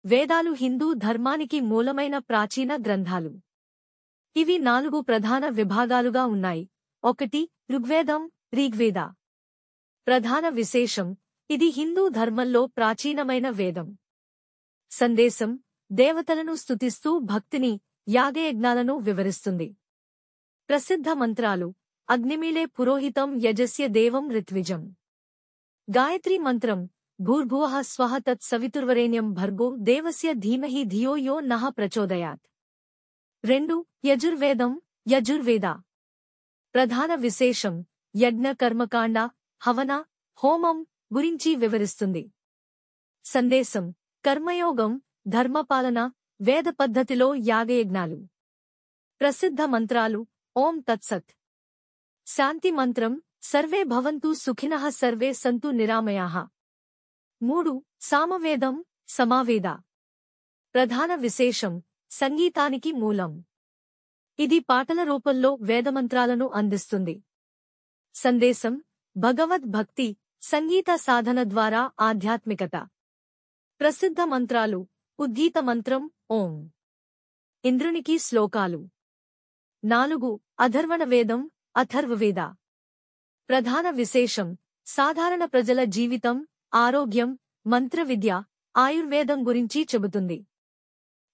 వేదాలు హిందూ ధర్మానికి మూలమైన ప్రాచీన గ్రంథాలు. ఇవి 4 ప్రధాన విభాగాలుగా ఉన్నాయి. 1. ఋగ్వేదం, ఋగ్వేద. ప్రధాన విశేషం: ఇది హిందూ ధర్మంలో ప్రాచీనమైన వేదం. సందేశం: దేవతలను స్తుతిస్తూ భక్తిని, యాగయజ్ఞాలను వివరిస్తుంది. ప్రసిద్ధ మంత్రాలు: అగ్నిమీళే పురోహితం యజస్య దేవం ఋత్విజం. గాయత్రీ మంత్రం: భూర్భువః స్వః తత్ సవితుర్వరేణ్యం భర్గో దేవస్య ధీమహి ధియో యో నః ప్రచోదయాత్. 2. యజుర్వేదం, యజుర్వేద. ప్రధాన విశేషం: యజ్ఞ కర్మకాండ, హవన, హోమం గురించి వివరిస్తుంది. సందేశం: కర్మయోగం, ధర్మపాలన, వేద పద్ధతిలో యాగయజ్ఞాలు. ప్రసిద్ధ మంత్రాలు: ఓం తత్సత్. శాంతి మంత్రం: సర్వే భవంతు సుఖినః సర్వే సంతు నిరామయాః. 3. సామవేదం, సమావేద. ప్రధాన విశేషం: సంగీతానికి మూలం. ఇది పాటల రూపంలో వేదమంత్రాలను అందిస్తుంది. సందేశం: భగవద్ భక్తి, సంగీత సాధన ద్వారా ఆధ్యాత్మికత. ప్రసిద్ధ మంత్రాలు: ఉద్గీత మంత్రం, ఓం. ఇంద్రునికి శ్లోకాలు. 4. అథర్వణ వేదం, అథర్వవేద. ప్రధాన విశేషం: సాధారణ ప్రజల జీవితం, ఆరోగ్యం, మంత్రవిద్య, ఆయుర్వేదం గురించి చెబుతుంది.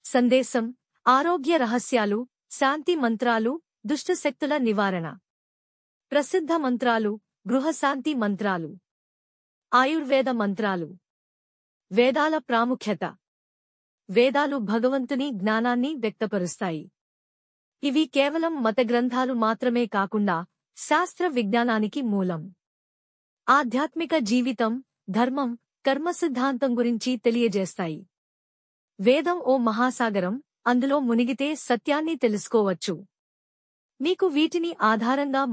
సందేశం: ఆరోగ్య రహస్యాలు, శాంతి మంత్రాలు, దుష్టశక్తుల నివారణ. ప్రసిద్ధ మంత్రాలు: గృహశాంతి మంత్రాలు, ఆయుర్వేద మంత్రాలు. వేదాల ప్రాముఖ్యత: వేదాలు భగవంతుని జ్ఞానాన్ని వ్యక్తపరుస్తాయి. ఇవి కేవలం మత గ్రంథాలు మాత్రమే కాకుండా శాస్త్ర విజ్ఞానానికి మూలం. ఆధ్యాత్మిక జీవితం, ధర్మం, కర్మ సిద్ధాంతం గురించి తెలియజేస్తాయి. వేదం ఓ మహాసాగరం, అందులో మునిగితే సత్యాన్ని తెలుసుకోవచ్చు. మీకు వీటిని ఆధారంగా